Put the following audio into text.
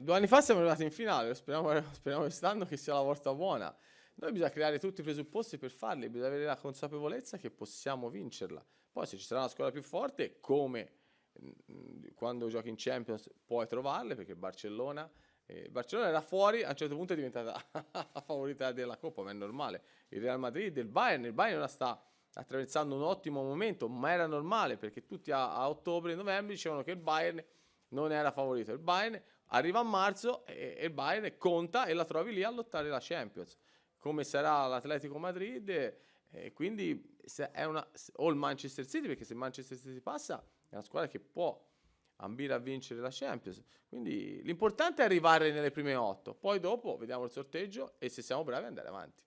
2 anni fa siamo arrivati in finale, speriamo quest'anno che sia la volta buona. Noi bisogna creare tutti i presupposti per farli, bisogna avere la consapevolezza che possiamo vincerla. Poi se ci sarà una squadra più forte, come quando giochi in Champions puoi trovarle, perché Barcellona era fuori, a un certo punto è diventata la favorita della Coppa, ma è normale. Il Real Madrid, il Bayern ora sta attraversando un ottimo momento, ma era normale perché tutti a ottobre e novembre dicevano che il Bayern non era favorito. Il Bayern arriva a marzo e il Bayern conta e la trovi lì a lottare la Champions. Come sarà l'Atletico Madrid? Quindi o il Manchester City, perché se il Manchester City passa è una squadra che può ambire a vincere la Champions. Quindi l'importante è arrivare nelle prime 8, poi dopo vediamo il sorteggio e se siamo bravi andare avanti.